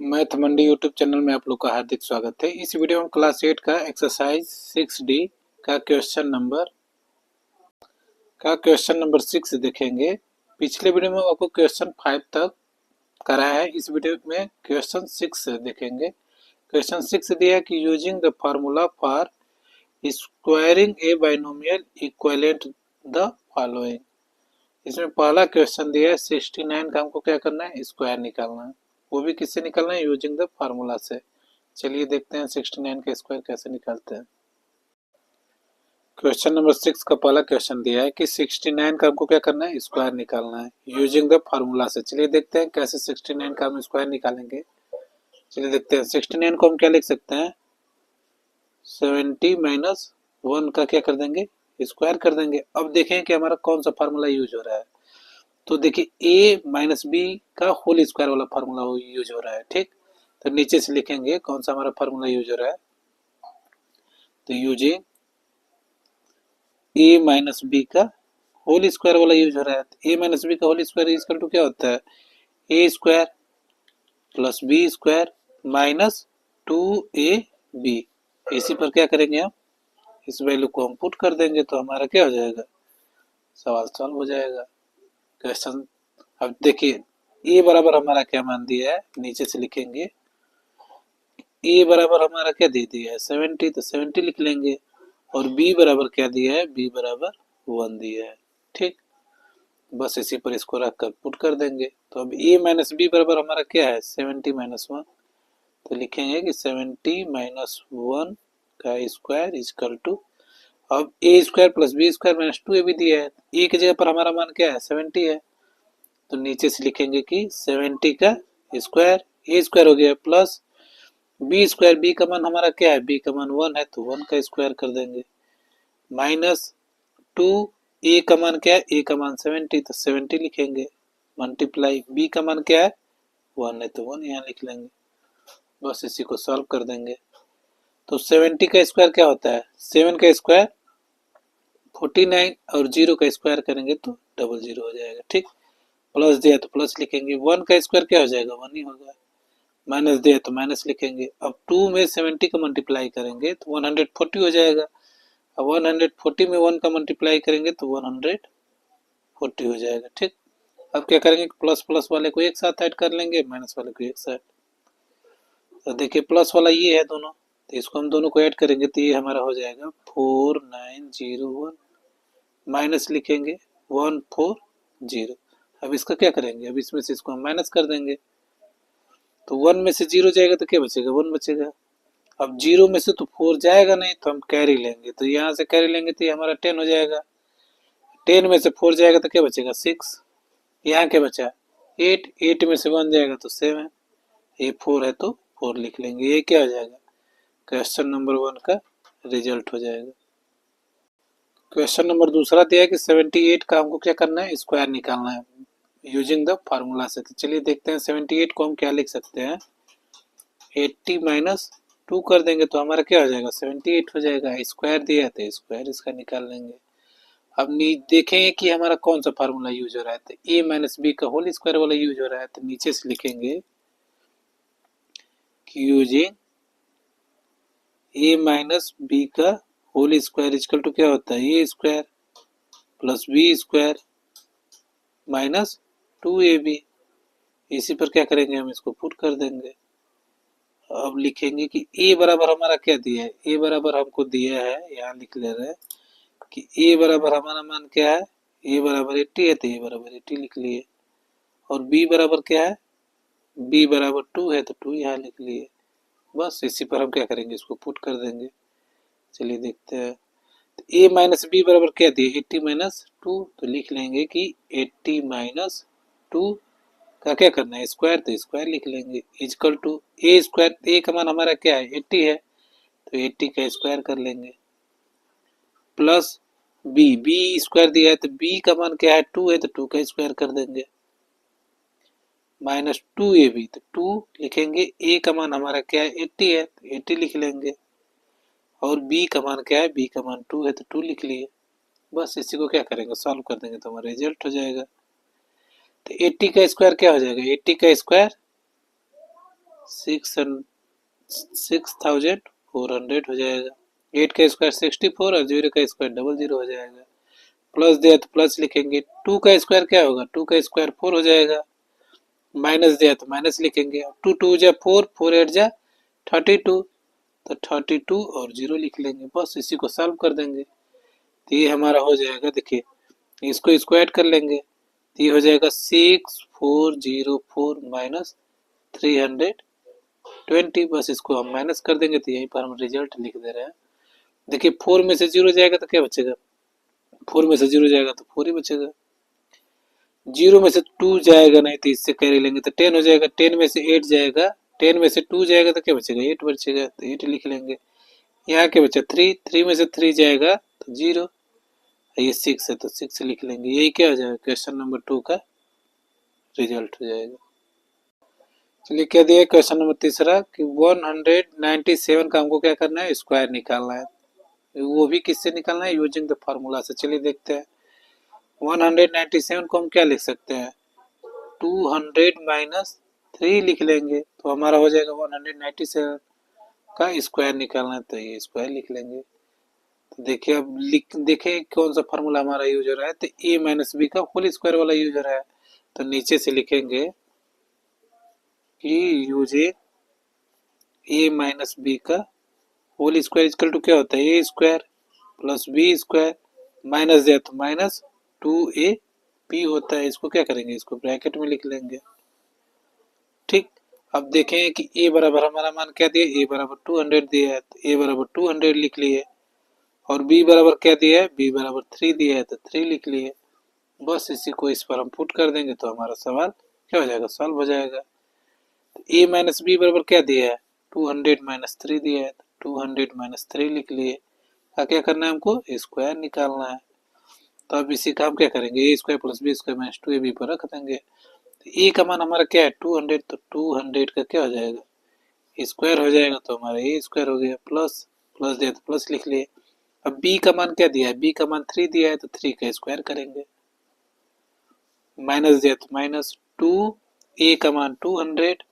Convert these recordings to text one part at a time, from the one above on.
Math मंडी YouTube channel में आप लोग का हार्दिक स्वागत है। इस वीडियो में क्लास 8 का एक्सरसाइज 6D का क्वेश्चन नंबर 6 देखेंगे। पिछले वीडियो में आपको क्वेश्चन 5 तक कराया है। इस वीडियो में क्वेश्चन 6 देखेंगे। क्वेश्चन 6 दिया है कि using the formula for squaring A binomial equivalent the following. इसमें पहला क्वेश्चन दिया है 69 का हमको क्या करना है, स्क्वायर निकालना है। वो भी किससे निकालना है, यूजिंग द फार्मूला से। चलिए देखते हैं 69 का स्क्वायर कैसे निकालते हैं। क्वेश्चन नंबर 6 का पहला क्वेश्चन दिया है कि 69 का हमको क्या करना है, स्क्वायर निकालना है यूजिंग द फार्मूला से। चलिए देखते हैं कैसे 69 का हम स्क्वायर निकालेंगे। चलिए देखते हैं 69 को हम क्या लिख सकते हैं, 70 माइनस 1 का क्या कर देंगे, स्क्वायर कर देंगे। अब देखें कि हमारा कौन सा फार्मूला यूज हो रहा है। तो देखिए a माइनस बी का होल स्क्वायर वाला फार्मूला यूज हो रहा है। ठीक, तो नीचे से लिखेंगे कौन सा हमारा फार्मूला यूज हो रहा है। तो यूजिंग a माइनस बी का होल स्क्वायर वाला यूज हो रहा है। तो a माइनस बी का होल स्क्वायर इक्वल टू क्या होता है, a square plus b square minus 2ab। इसी पर क्या करेंगे हम, इस वैल्यू को हम पुट कर देंगे तो हमारा क्या हो जाएगा, सवाल सॉल्व हो जाएगा। क्वेश्चन अब देखिए ए बराबर हमारा क्या मान दिया है, नीचे से लिखेंगे ए बराबर हमारा क्या दे दिया है 70, तो 70 लिख लेंगे। और बी बराबर क्या दिया है, बी बराबर 1 दिया है। ठीक, बस इसी पर इसको रख कर पुट कर देंगे। तो अब ए माइनस बी बराबर हमारा क्या है 70 माइनस 1। तो लिखेंगे कि 70 माइनस 1 का स्क्वायर इजकल टू, अब a square plus b square minus 2 a भी दिया है। ए की जगह पर हमारा मान क्या है 70 है। तो नीचे से लिखेंगे कि 70 का स्क्वायर, ए स्क्वायर हो गया प्लस बी स्क्वायर, बी का मान हमारा क्या है, बी का मान 1 है तो 1 का स्क्वायर कर देंगे, माइनस 2, ए का मान क्या है, ए का मान 70 तो 70 लिखेंगे, मल्टीप्लाई बी का मान क्या है 1 है तो 1 यहाँ लिख लेंगे। बस इसी को सॉल्व कर देंगे। तो 70 का स्क्वायर क्या होता है, 7 का स्क्वायर 49 और 0 का स्क्वायर करेंगे तो 00 हो जाएगा। ठीक, प्लस दिया तो प्लस लिखेंगे, 1 का स्क्वायर क्या हो जाएगा 1 ही होगा, माइनस दिया तो माइनस लिखेंगे। अब 2 में 70 का मल्टीप्लाई करेंगे तो 140 हो जाएगा। अब 140 में 1 का मल्टीप्लाई करेंगे तो 140 हो जाएगा। ठीक, अब क्या करेंगे, प्लस प्लस वाले को एक साथ ऐड कर लेंगे, माइनस वाले को एक साथ। तो देखिए प्लस वाला ये है दोनों, तो इसको हम दोनों को ऐड करेंगे तो ये हमारा हो जाएगा 4901, माइनस लिखेंगे 140। अब इसका क्या करेंगे, अब इसमें से इसको हम माइनस कर देंगे। तो 1 में से 0 जाएगा तो क्या बचेगा, 1 बचेगा। अब 0 में से तो 4 जाएगा नहीं तो हम कैरी लेंगे, तो यहाँ से कैरी लेंगे तो ये हमारा 10 हो जाएगा। 10 में से 4 जाएगा तो क्या बचेगा 6। यहाँ क्या बचा 8, 8 में से 1 जाएगा तो 7, ये 4 है तो 4 लिख लेंगे। ये क्या हो जाएगा, क्वेश्चन नंबर 1 का रिजल्ट हो जाएगा। क्वेश्चन नंबर दूसरा दिया है कि 78 का हमको क्या करना है, स्क्वायर निकालना है यूजिंग द फार्मूला से। तो चलिए देखते हैं 78 को हम क्या लिख सकते हैं, 80 माइनस 2 कर देंगे तो हमारा क्या हो जाएगा 78 हो जाएगा। स्क्वायर दिया है तो स्क्वायर इसका निकाल लेंगे। अब देखेंगे कि हमारा कौन सा फार्मूला यूज हो रहा है, तो ए माइनस बी का होल स्क्वायर वाला यूज हो रहा है। तो नीचे से लिखेंगे कि यूजिंग ए माइनस बी का होल स्क्वायर इक्वल टू क्या होता है, a square plus b square minus 2ab। इसी पर क्या करेंगे, हम इसको पुट कर देंगे। अब लिखेंगे कि ए बराबर हमारा क्या दिया है, ए बराबर हमको दिया है, यहाँ लिख ले रहे हैं कि ए बराबर हमारा मान क्या है, ए बराबर 80 है तो ए बराबर 80 लिख लिए। और बी बराबर क्या है, बी बराबर 2 है तो 2 यहाँ लिख लिए। बस इसी पर हम क्या करेंगे, इसको पुट कर देंगे। चलिए देखते हैं, तो ए माइनस बी बराबर क्या दिए 80 माइनस 2, तो लिख लेंगे कि 80 माइनस 2 का क्या करना है स्क्वायर, तो स्क्वायर लिख लेंगे इक्वल टू ए स्क्वायर, ए का मान हमारा क्या है 80 है तो 80 का स्क्वायर कर लेंगे, प्लस बी, बी स्क्वायर दिया है तो बी का मान क्या है 2 है तो 2 का स्क्वायर कर देंगे, माइनस 2ab, तो 2 लिखेंगे, ए का मान हमारा क्या है 80 है तो 80 लिख लेंगे। और बी का मान क्या है, बी का मान 2 है तो 2 लिख लिए। बस इसी को क्या करेंगे, सॉल्व कर देंगे तो हमारा रिजल्ट हो जाएगा। तो 80 का स्क्वायर क्या हो जाएगा, 80 का स्क्वायर 6400 हो जाएगा। 8 का स्क्वायर 64 और 0 का स्क्वायर 00 हो जाएगा। प्लस दिया तो प्लस लिखेंगे। 2 का स्क्वायर क्या होगा? 2 का स्क्वायर 4 हो जाएगा। माइनस दिया तो माइनस लिखेंगे। 2 2 जा 4, 4 8 जा 32, तो 32 और 0 लिख लेंगे। बस इसी को सॉल्व कर देंगे तो ये हमारा हो जाएगा। देखिए इसको स्क्वायर कर लेंगे तो ये हो जाएगा 6404 माइनस 320। बस इसको हम माइनस कर देंगे तो यहीं पर हम रिजल्ट लिख दे रहे हैं। देखिए 4 में से 0 जाएगा तो क्या बचेगा? 4 में से 0 जाएगा तो 4 ही बचेगा। 0 में से 2 जाएगा नहीं तो इससे कैरी लेंगे तो 10 हो जाएगा। 10 में से 8 जाएगा, 10 में से 2 जाएगा तो क्या बचेगा? 8 बचेगा, तो 8 लिख लेंगे। यहाँ क्या बचा? 3, 3 में से 3 जाएगा तो 0, ये 6 है तो 6 लिख लेंगे। यही क्या हो जाएगा? क्वेश्चन नंबर 2 का रिजल्ट हो जाएगा। चलिए क्या दिया क्वेश्चन नंबर तीसरा कि 197 का हमको क्या करना है? स्क्वायर निकालना है। वो भी किससे निकालना है? यूजिंग द फार्मूला से। चलिए देखते हैं। 197 को हम क्या लिख सकते हैं? 200 माइनस 3 लिख लेंगे तो हमारा हो जाएगा 197 का स्क्वायर निकालना है तो ये स्क्वायर लिख लेंगे। तो देखिए अब देखें कौन सा फार्मूला हमारा यूज हो रहा है। तो a माइनस बी का होल स्क्वायर वाला यूज हो रहा है। तो नीचे से लिखेंगे कि यूजिंग a माइनस बी का होल स्क्वायर इक्वल टू क्या होता है? A square plus b square minus दिया तो माइनस 2ab होता है। इसको क्या करेंगे? इसको ब्रैकेट में लिख लेंगे। ठीक, अब देखें कि a बराबर हमारा मान क्या दिया? a बराबर 200 दिया है तो a बराबर 200 लिख लिए। और b बराबर क्या दिया है? b बराबर 3 दिया है तो 3 लिख लिए। बस इसी को इस पर हम पुट कर देंगे तो हमारा सवाल क्या हो जाएगा? सॉल्व हो जाएगा। तो a माइनस बी बराबर क्या दिया है? 200 माइनस 3 दिया है तो 200 माइनस 3 लिख लिए। क्या करना है हमको? स्क्वायर निकालना है। तो अब इसी का हम क्या करेंगे? A square plus b square minus 2ab पर रख देंगे। तो ए का मान हमारा क्या है? 200, तो 200 का क्या हो जाएगा? स्क्वायर हो जाएगा तो हमारा ए स्क्वायर हो गया। प्लस प्लस दिया तो प्लस लिख लिए। अब बी का मान क्या दिया है? बी का मान 3 दिया है तो 3 का स्क्वायर करेंगे। माइनस दिया तो माइनस 2, ए का मान 200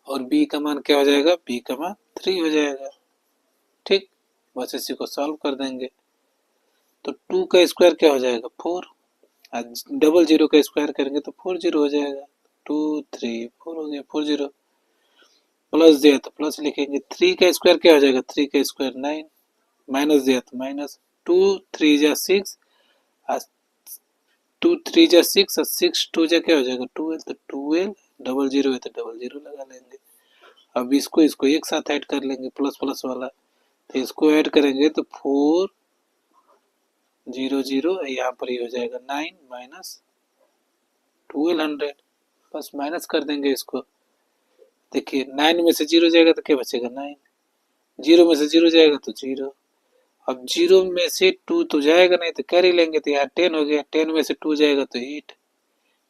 और बी का मान क्या हो जाएगा? बी का मान 3 हो जाएगा। ठीक, बस इसी को सॉल्व कर देंगे। तो 2 का स्क्वायर क्या हो जाएगा? 4। आज डबल जीरो का स्क्वायर करेंगे तो 40 हो जाएगा। 2 3 4 हो गया 40। प्लस दिया तो प्लस लिखेंगे। 3 का स्क्वायर क्या हो जाएगा? 3 का स्क्वायर 9, माइनस दिया तो माइनस 2 3 जा 6, 2 3 जा 6 और 6 2 जा क्या हो जाएगा? 12, तो 12 डबल जीरो है तो डबल जीरो लगा लेंगे। अब इसको एक साथ ऐड कर लेंगे प्लस प्लस वाला। तो इसको ऐड करेंगे तो 4 0 0 यहाँ पर ये हो जाएगा 9 माइनस 1200। बस माइनस कर देंगे इसको। देखिए 9 में से 0 जाएगा तो क्या बचेगा? 9। 0 में से 0 जाएगा तो 0। अब 0 में से 2 तो जाएगा नहीं तो कैरी लेंगे तो यहाँ 10 हो गया। 10 में से 2 जाएगा तो 8।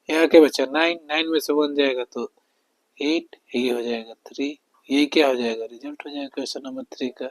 यहाँ क्या बचा? 9। 9 में से 1 जाएगा तो 8, ये हो जाएगा 3। ये क्या हो जाएगा? रिजल्ट हो जाएगा क्वेश्चन नंबर 3 का।